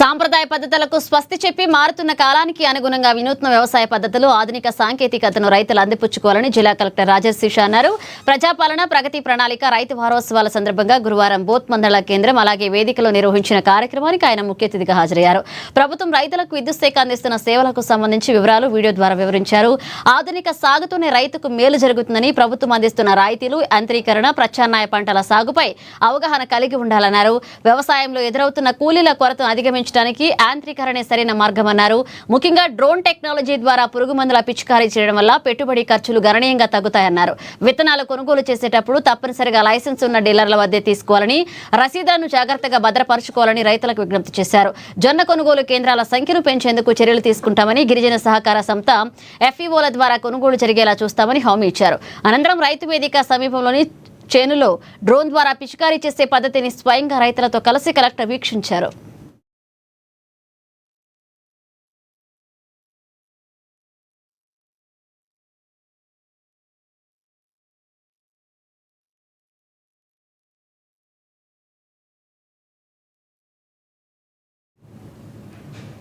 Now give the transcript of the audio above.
సాంప్రదాయ పద్ధతులకు స్వస్తి చెప్పి మారుతున్న కాలానికి అనుగుణంగా వినూత్న వ్యవసాయ పద్ధతులు ఆధునిక సాంకేతికతను రైతులు అందిపుచ్చుకోవాలని జిల్లా కలెక్టర్ రాజశేష అన్నారు. ప్రజాపాలన ప్రగతి ప్రణాళిక రైతు వారోత్సవాల సందర్భంగా గురువారం బోత్ మండల కేంద్రం అలాగే వేదికలో నిర్వహించిన కార్యక్రమానికి ఆయన ముఖ్య అతిథిగా హాజరయ్యారు. ప్రభుత్వం రైతులకు విద్యుత్ శాఖ అందిస్తున్న సేవలకు సంబంధించి వివరాలు వీడియో ద్వారా వివరించారు. ఆధునిక సాగుతోనే రైతుకు మేలు జరుగుతుందని, ప్రభుత్వం అందిస్తున్న రాయితీలు, యాంత్రీకరణ, ప్రత్యామ్నాయ పంటల సాగుపై అవగాహన కలిగి ఉండాలన్నారు. వ్యవసాయంలో ఎదురవుతున్న కూలీల కొరతను అధిగమించడానికి యాంత్రీకరణే సరైన మార్గమన్నారు. ముఖ్యంగా డ్రోన్ టెక్నాలజీ ద్వారా పురుగు మందుల పిచికారీ చేయడం వల్ల పెట్టుబడి ఖర్చులు గణనీయంగా తగ్గుతాయన్నారు. విత్తనాలు కొనుగోలు చేసేటప్పుడు తప్పనిసరిగా లైసెన్స్ ఉన్న డీలర్ల వద్దే తీసుకోవాలని, రసీదులను జాగ్రత్తగా భద్రపరచుకోవాలని రైతులకు విజ్ఞప్తి చేశారు. జొన్న కొనుగోలు కేంద్రాల సంఖ్యను పెంచేందుకు చర్యలు తీసుకుంటామని, గిరిజన సహకార సంస్థ ఎఫ్ఈఓల ద్వారా కొనుగోలు జరిగేలా చూస్తామని హామీ ఇచ్చారు. అనంతరం రైతు వేదిక సమీపంలోని చేనులో డ్రోన్ ద్వారా పిచికారీ చేసే పద్ధతిని స్వయంగా రైతులతో కలిసి కలెక్టర్ వీక్షించారు.